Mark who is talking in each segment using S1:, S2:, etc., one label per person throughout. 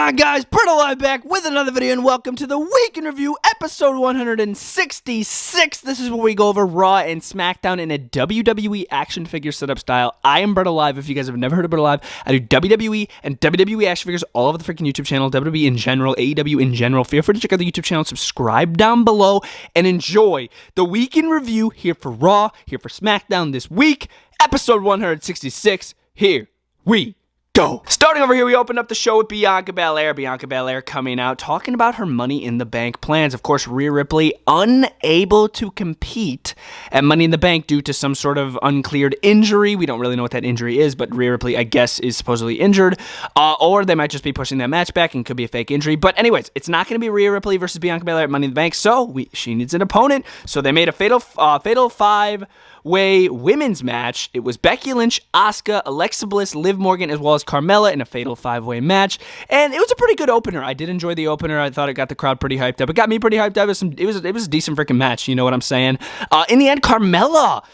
S1: on, guys? BrettO Live back with another video, and welcome to the Week in Review, episode 166. This is where we go over Raw and SmackDown in a WWE action figure setup style. I am BrettO Live. If you guys have never heard of BrettO Live, I do WWE and WWE action figures all over the freaking YouTube channel, WWE in general, AEW in general. Feel free to check out the YouTube channel, subscribe down below, and enjoy the Week in Review here for Raw, here for SmackDown this week, episode 166. Here we go. Starting over here, we opened up the show with Bianca Belair. Bianca Belair coming out, talking about her Money in the Bank plans. Of course, Rhea Ripley unable to compete at Money in the Bank due to some sort of uncleared injury. We don't really know what that injury is, but Rhea Ripley, I guess, is supposedly injured. Or they might just be pushing that match back and could be a fake injury. But anyways, it's not going to be Rhea Ripley versus Bianca Belair at Money in the Bank, so she needs an opponent. So they made a fatal five-way women's match. It was Becky Lynch, Asuka, Alexa Bliss, Liv Morgan, as well as Carmella in a fatal five-way match, and it was a pretty good opener. I did enjoy the opener. I thought it got the crowd pretty hyped up. It got me pretty hyped up. It was a decent freaking match. You know what I'm saying? In the end, Carmella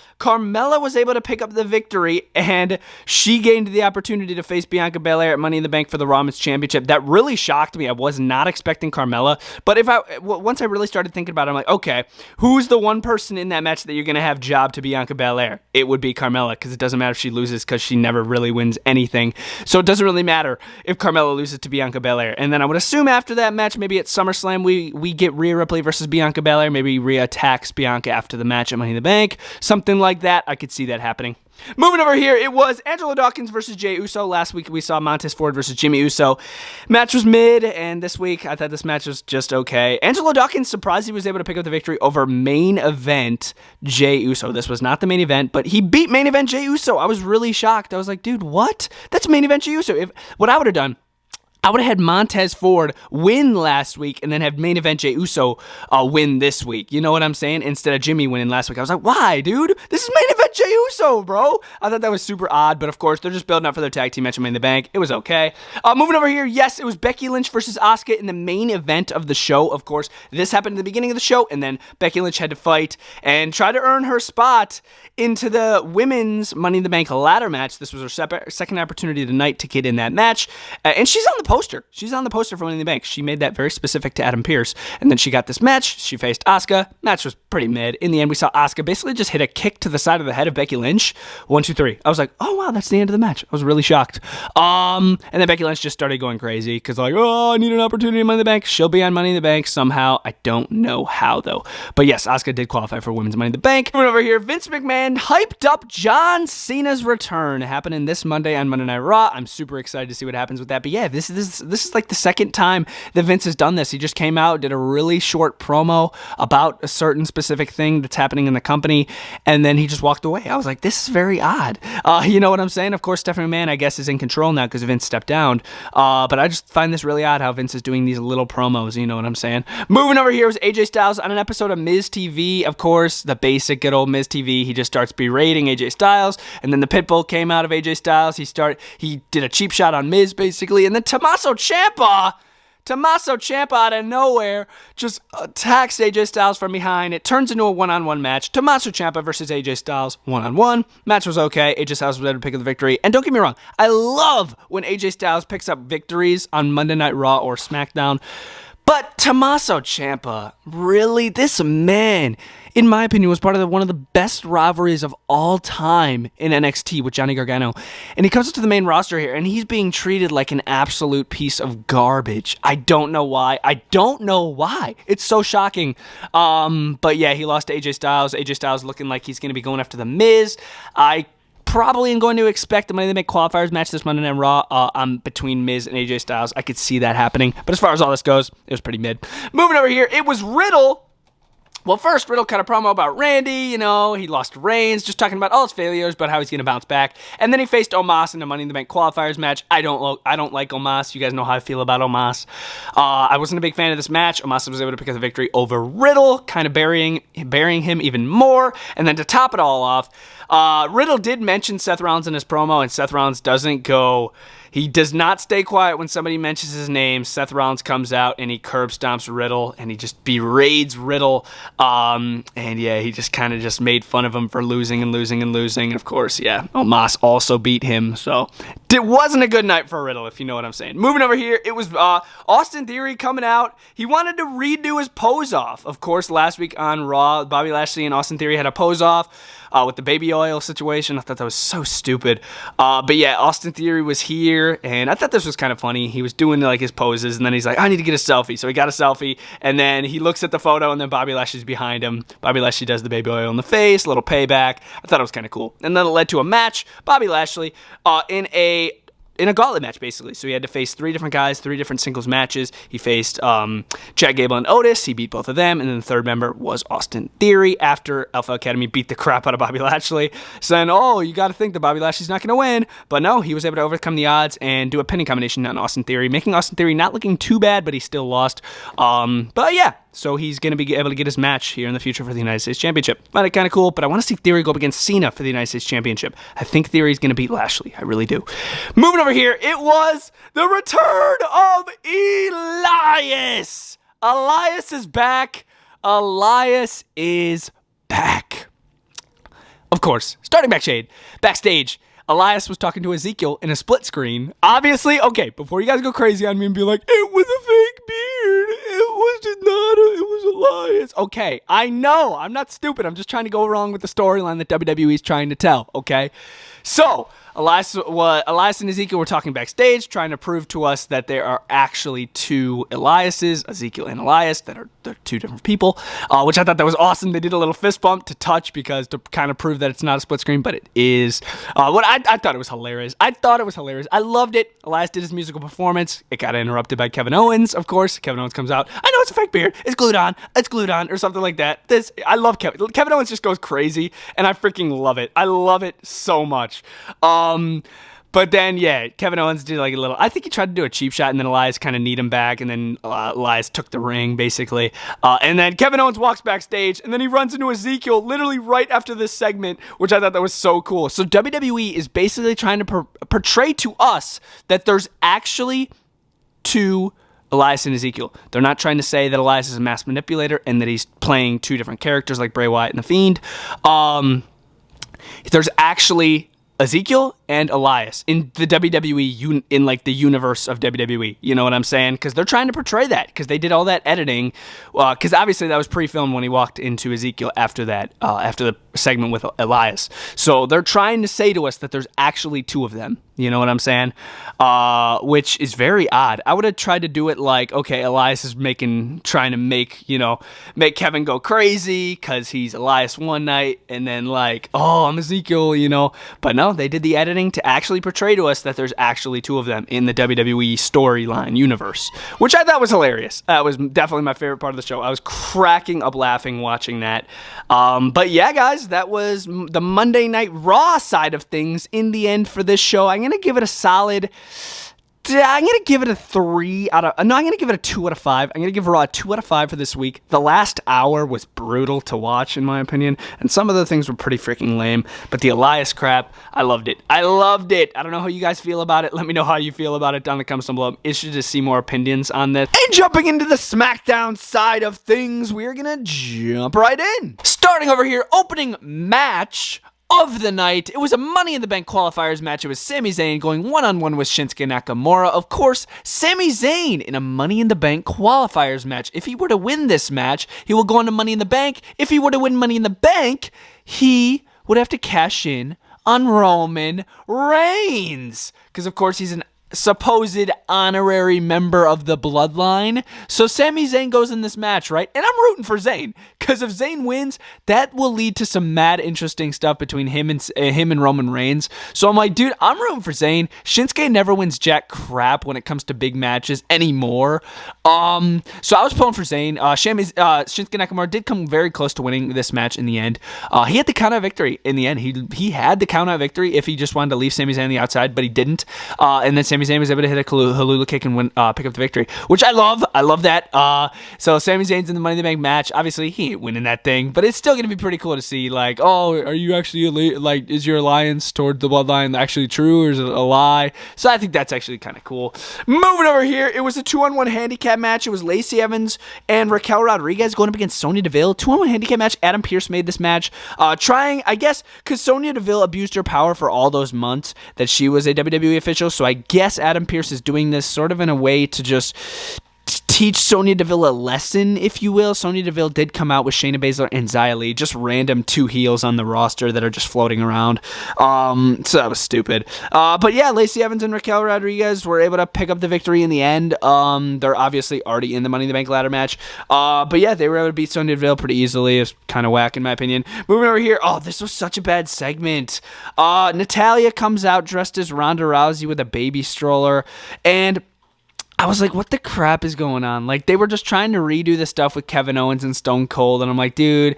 S1: was able to pick up the victory, and she gained the opportunity to face Bianca Belair at Money in the Bank for the Raw Women's Championship. That really shocked me. I was not expecting Carmella, but once I really started thinking about it, I'm like, okay, who's the one person in that match that you're going to have job to Bianca Belair? It would be Carmella, because it doesn't matter if she loses, because she never really wins anything. So it doesn't really matter if Carmella loses to Bianca Belair. And then I would assume after that match, maybe at SummerSlam, we get Rhea Ripley versus Bianca Belair. Maybe Rhea attacks Bianca after the match at Money in the Bank. Something like that. I could see that happening. Moving over here, it was Angelo Dawkins versus Jay Uso. Last week we saw Montez Ford versus Jimmy Uso. Match was mid, and this week I thought this match was just okay. Angelo Dawkins surprised he was able to pick up the victory over main event Jay Uso. This was not the main event, but he beat main event Jay Uso. I was really shocked. I was like, dude, what? That's main event Jay Uso. What I would have done, I would have had Montez Ford win last week and then have main event Jay Uso win this week. You know what I'm saying? Instead of Jimmy winning last week. I was like, why, dude? This is main event Jay Uso, bro. I thought that was super odd, but of course, they're just building up for their tag team match at Money in the Bank. It was okay. Moving over here, yes, it was Becky Lynch versus Asuka in the main event of the show. Of course, this happened at the beginning of the show, and then Becky Lynch had to fight and try to earn her spot into the women's Money in the Bank ladder match. This was her second opportunity tonight to get in that match, and she's on the poster. She's on the poster for Money in the Bank. She made that very specific to Adam Pearce, and then she got this match. She faced Asuka. Match was pretty mid. In the end, we saw Asuka basically just hit a kick to the side of the head of Becky Lynch. 1, 2, 3. I was like, oh wow, that's the end of the match. I was really shocked. And then Becky Lynch just started going crazy because like, oh, I need an opportunity in Money in the Bank. She'll be on Money in the Bank somehow. I don't know how though. But yes, Asuka did qualify for Women's Money in the Bank. Coming over here, Vince McMahon hyped up John Cena's return happening this Monday on Monday Night Raw. I'm super excited to see what happens with that. But yeah, this is like the second time that Vince has done this. He just came out, did a really short promo about a certain specific thing that's happening in the company, and then he just walked away. I was like, this is very odd. You know what I'm saying? Of course, Stephanie McMahon, I guess, is in control now because Vince stepped down. But I just find this really odd how Vince is doing these little promos. You know what I'm saying? Moving over here was AJ Styles on an episode of Miz TV. Of course, the basic good old Miz TV. He just starts berating AJ Styles, and then the Pitbull came out of AJ Styles. He did a cheap shot on Miz, basically, and then Tommaso Ciampa out of nowhere just attacks AJ Styles from behind. It turns into a one-on-one match. Tommaso Ciampa versus AJ Styles one-on-one. Match was okay. AJ Styles was able to pick up the victory. And don't get me wrong, I love when AJ Styles picks up victories on Monday Night Raw or SmackDown. But Tommaso Ciampa, really, this man, in my opinion, was part of one of the best rivalries of all time in NXT with Johnny Gargano. And he comes up to the main roster here, and he's being treated like an absolute piece of garbage. I don't know why. It's so shocking. But yeah, he lost to AJ Styles. AJ Styles looking like he's going to be going after The Miz. I probably am going to expect the Money in the Bank qualifiers match this Monday Night Raw between Miz and AJ Styles. I could see that happening. But as far as all this goes, it was pretty mid. Moving over here, it was Riddle. Well, first, Riddle cut a promo about Randy, he lost to Reigns, just talking about all his failures, but how he's going to bounce back. And then he faced Omos in the Money in the Bank qualifiers match. I don't like Omos. You guys know how I feel about Omos. I wasn't a big fan of this match. Omos was able to pick up the victory over Riddle, kind of burying him even more. And then to top it all off, Riddle did mention Seth Rollins in his promo, and Seth Rollins doesn't go He does not stay quiet when somebody mentions his name. Seth Rollins comes out and he curb stomps Riddle and he just berates Riddle. And yeah, he just kind of just made fun of him for losing. And of course, yeah, Omos also beat him. So it wasn't a good night for Riddle, if you know what I'm saying. Moving over here, it was Austin Theory coming out. He wanted to redo his pose off. Of course, last week on Raw, Bobby Lashley and Austin Theory had a pose off with the baby oil situation. I thought that was so stupid. But yeah, Austin Theory was here, and I thought this was kind of funny. He was doing like his poses, and then he's like, I need to get a selfie. So he got a selfie, and then he looks at the photo, and then Bobby Lashley's behind him. Bobby Lashley does the baby oil in the face, a little payback. I thought it was kind of cool. And then it led to a match. Bobby Lashley in a gauntlet match, basically. So he had to face 3 different guys, 3 different singles matches. He faced Chad Gable and Otis. He beat both of them. And then the third member was Austin Theory after Alpha Academy beat the crap out of Bobby Lashley. Saying, you got to think that Bobby Lashley's not going to win. But no, he was able to overcome the odds and do a pinning combination on Austin Theory, making Austin Theory not looking too bad, but he still lost. But yeah, so he's going to be able to get his match here in the future for the United States Championship. Find it kind of cool, but I want to see Theory go up against Cena for the United States Championship. I think Theory's going to beat Lashley. I really do. Moving over here, it was the return of Elias. Elias is back. Elias is back. Of course, starting backstage, Elias was talking to Ezekiel in a split screen. Obviously, okay, before you guys go crazy on me and be like, it was a fake beard. It was Elias. Okay, I know. I'm not stupid. I'm just trying to go along with the storyline that WWE is trying to tell, okay? So, Elias and Ezekiel were talking backstage, trying to prove to us that there are actually 2 Eliases, Ezekiel and Elias, they're 2 different people, which I thought that was awesome. They did a little fist bump to touch because to kind of prove that it's not a split screen, but it is. I thought it was hilarious. I loved it. Elias did his musical performance. It got interrupted by Kevin Owens, of course. Kevin Owens comes out. I know it's a fake beard. It's glued on, or something like that. I love Kevin. Kevin Owens just goes crazy, and I freaking love it. I love it so much. But then, yeah, Kevin Owens did like a little, I think he tried to do a cheap shot, and then Elias kind of kneed him back, and then Elias took the ring, basically. And then Kevin Owens walks backstage, and then he runs into Ezekiel literally right after this segment, which I thought that was so cool. So WWE is basically trying to portray to us that there's actually 2 Elias and Ezekiel. They're not trying to say that Elias is a mass manipulator and that he's playing 2 different characters like Bray Wyatt and The Fiend. There's actually Ezekiel and Elias in the WWE, in like the universe of WWE. You know what I'm saying? Because they're trying to portray that, because they did all that editing. Because obviously that was pre-filmed when he walked into Ezekiel after that, after the segment with Elias. So they're trying to say to us that there's actually 2 of them. You know what I'm saying? Which is very odd. I would have tried to do it like, okay, Elias is trying to make Kevin go crazy because he's Elias one night, and then like, oh, I'm Ezekiel, But no, they did the editing to actually portray to us that there's actually 2 of them in the WWE storyline universe, which I thought was hilarious. That was definitely my favorite part of the show. I was cracking up laughing watching that. But yeah, guys, that was the Monday Night Raw side of things in the end for this show. I'm going to give it a solid... I'm going to give it a 3 out of... No, I'm going to give it a 2 out of 5. I'm going to give Raw a 2 out of 5 for this week. The last hour was brutal to watch, in my opinion, and some of the things were pretty freaking lame, but the Elias crap, I loved it. I don't know how you guys feel about it. Let me know how you feel about it down in the comments below. I'm interested to see more opinions on this. And jumping into the SmackDown side of things, we're going to jump right in. Starting over here, opening match of the night. It was a Money in the Bank qualifiers match. It was Sami Zayn going one-on-one with Shinsuke Nakamura. Of course, Sami Zayn in a Money in the Bank qualifiers match. If he were to win this match, he will go on to Money in the Bank. If he were to win Money in the Bank, he would have to cash in on Roman Reigns, because of course he's an supposed honorary member of the bloodline. So Sami Zayn goes in this match, right? And I'm rooting for Zayn, because if Zayn wins, that will lead to some mad interesting stuff between him and Roman Reigns. So I'm like, dude, I'm rooting for Zayn. Shinsuke never wins jack crap when it comes to big matches anymore. So I was pulling for Zayn. Shinsuke Nakamura did come very close to winning this match in the end. He had the count out victory in the end. He had the count out victory if he just wanted to leave Sami Zayn on the outside, but he didn't. And then Sami Sami Zayn was able to hit a Hallelujah kick and pick up the victory, which I love. I love that. So Sami Zayn's in the Money in the Bank match. Obviously, he ain't winning that thing, but it's still going to be pretty cool to see, like, oh, are you actually, like, is your alliance toward the bloodline actually true, or is it a lie? So I think that's actually kind of cool. Moving over here, it was a 2-on-1 handicap match. It was Lacey Evans and Raquel Rodriguez going up against Sonya Deville. 2-on-1 handicap match. Adam Pearce made this match, trying, I guess, because Sonya Deville abused her power for all those months that she was a WWE official, so I guess Adam Pearce is doing this sort of in a way to just teach Sonya Deville a lesson, if you will. Sonya Deville did come out with Shayna Baszler and Xia Li, just random 2 heels on the roster that are just floating around. So that was stupid. But yeah, Lacey Evans and Raquel Rodriguez were able to pick up the victory in the end. They're obviously already in the Money in the Bank ladder match. But yeah, they were able to beat Sonya Deville pretty easily. It was kind of whack in my opinion. Moving over here, oh, this was such a bad segment. Natalya comes out dressed as Ronda Rousey with a baby stroller, and I was like, what the crap is going on? Like, they were just trying to redo the stuff with Kevin Owens and Stone Cold, and I'm like, dude,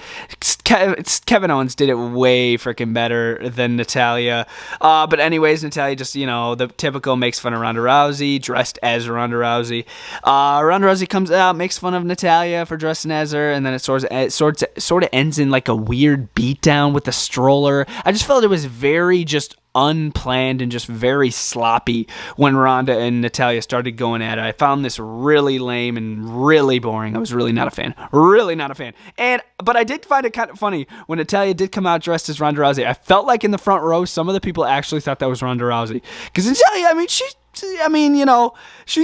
S1: Kevin Owens did it way freaking better than Natalya. But anyways, Natalya just, the typical makes fun of Ronda Rousey, dressed as Ronda Rousey. Ronda Rousey comes out, makes fun of Natalya for dressing as her, and then it sort of ends in like a weird beatdown with the stroller. I just felt it was very just unplanned and just very sloppy when Ronda and Natalya started going at it. I found this really lame and really boring. I was really not a fan. But I did find it kind of funny when Natalya did come out dressed as Ronda Rousey. I felt like in the front row, some of the people actually thought that was Ronda Rousey. Because Natalya, she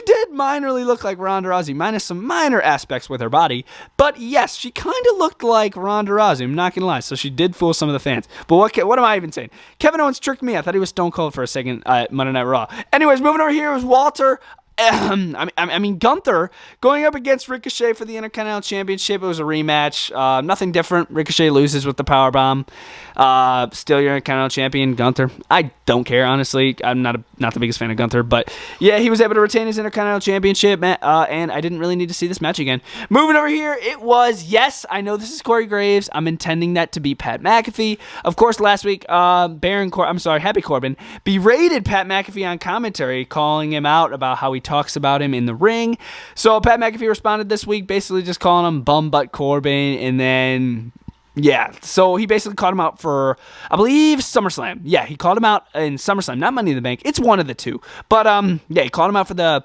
S1: did minorly look like Ronda Rousey, minus some minor aspects with her body. But yes, she kind of looked like Ronda Rousey, I'm not going to lie. So she did fool some of the fans. But what am I even saying? Kevin Owens tricked me. I thought he was Stone Cold for a second at Monday Night Raw. Anyways, moving over here was Walter. Gunther going up against Ricochet for the Intercontinental Championship. It was a rematch. Nothing different. Ricochet loses with the powerbomb. Still your Intercontinental Champion, Gunther. I don't care, honestly. I'm not the biggest fan of Gunther, but yeah, he was able to retain his Intercontinental Championship, and I didn't really need to see this match again. Moving over here, it was, yes, I know this is Corey Graves. I'm intending that to be Pat McAfee. Of course, last week, Happy Corbin berated Pat McAfee on commentary, calling him out about how he talks about him in the ring. So Pat McAfee responded this week, basically just calling him bum butt Corbin, and then yeah, so he basically called him out for, I believe, SummerSlam. Yeah, he called him out in SummerSlam, not Money in the Bank. It's one of the two. But yeah, he called him out for the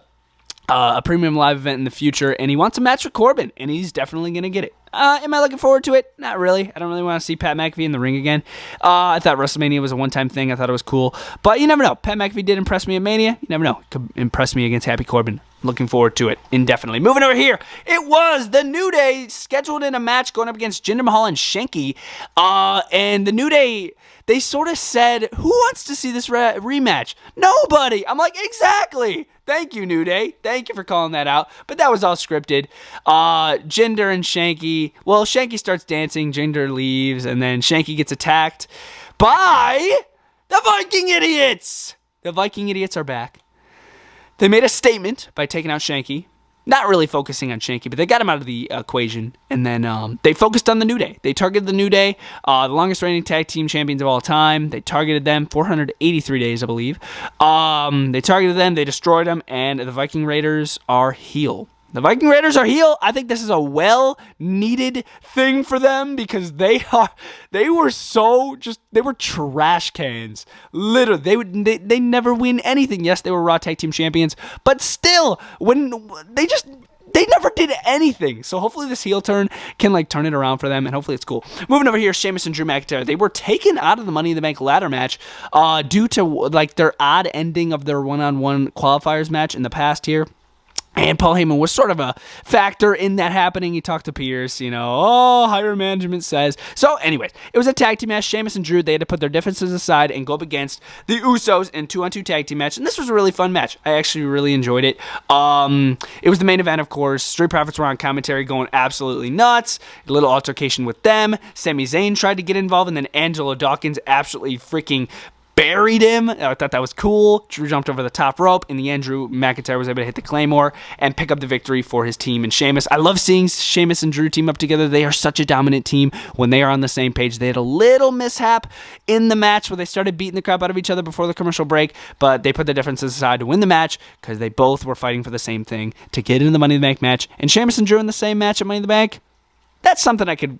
S1: a premium live event in the future, and he wants a match with Corbin, and he's definitely going to get it. Am I looking forward to it? Not really. I don't really want to see Pat McAfee in the ring again. I thought WrestleMania was a one-time thing. I thought it was cool. But you never know. Pat McAfee did impress me at Mania. You never know. Could impress me against Happy Corbin. Looking forward to it indefinitely. Moving over here. It was the New Day scheduled in a match going up against Jinder Mahal and Shanky. And the New Day, they sort of said, who wants to see this rematch? Nobody. I'm like, exactly. Thank you, New Day. Thank you for calling that out. But that was all scripted. Jinder and Shanky. Well, Shanky starts dancing. Jinder leaves. And then Shanky gets attacked by the Viking Idiots. The Viking Idiots are back. They made a statement by taking out Shanky. Not really focusing on Shanky, but they got him out of the equation. And then they focused on the New Day. They targeted the New Day, the longest reigning tag team champions of all time. They targeted them 483 days, I believe. They targeted them. They destroyed them. And the Viking Raiders are heel. The Viking Raiders are heel. I think this is a well-needed thing for them because they were trash cans. Literally, they never win anything. Yes, they were Raw Tag Team Champions, but still, when they never did anything. So hopefully this heel turn can turn it around for them, and hopefully it's cool. Moving over here, Sheamus and Drew McIntyre. They were taken out of the Money in the Bank ladder match due to their odd ending of their one-on-one qualifiers match in the past here. And Paul Heyman was sort of a factor in that happening. He talked to Pierce, higher management says. So, anyways, it was a tag team match. Sheamus and Drew, they had to put their differences aside and go up against the Usos in 2-on-2 tag team match. And this was a really fun match. I actually really enjoyed it. It was the main event, of course. Street Profits were on commentary going absolutely nuts. A little altercation with them. Sami Zayn tried to get involved, and then Angelo Dawkins absolutely freaking buried him. I thought that was cool. Drew jumped over the top rope. In the end, Drew McIntyre was able to hit the Claymore and pick up the victory for his team and Sheamus. I love seeing Sheamus and Drew team up together. They are such a dominant team when they are on the same page. They had a little mishap in the match where they started beating the crap out of each other before the commercial break, but they put the differences aside to win the match because they both were fighting for the same thing, to get into the Money in the Bank match. And Sheamus and Drew in the same match at Money in the Bank, that's something I could,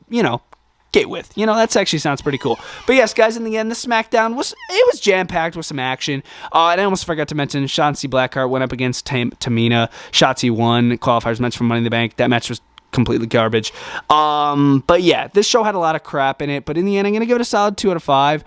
S1: get with. That actually sounds pretty cool. But yes, guys, in the end, the SmackDown was jam-packed with some action. And I almost forgot to mention Shotzi Blackheart went up against Tamina. Shotzi won. Qualifiers match for Money in the Bank. That match was completely garbage. But yeah, this show had a lot of crap in it, but in the end, I'm going to give it a solid 2 out of 5.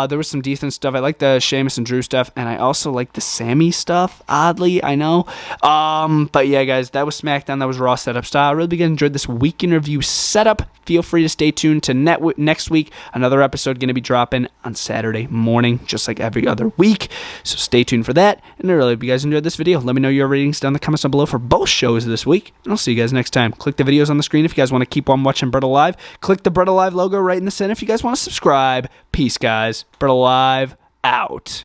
S1: There was some decent stuff. I like the Sheamus and Drew stuff, and I also like the Sammy stuff, oddly, I know. But yeah, guys, that was SmackDown. That was Raw setup style. I really enjoyed this week in review setup. Feel free to stay tuned to next week. Another episode going to be dropping on Saturday morning, just like every other week. So stay tuned for that. And I really hope you guys enjoyed this video. Let me know your ratings down in the comments down below for both shows this week. And I'll see you guys next time. Click the videos on the screen if you guys want to keep on watching BrettO Live. Click the BrettO Live logo right in the center if you guys want to subscribe. Peace, guys. BrettO Live out.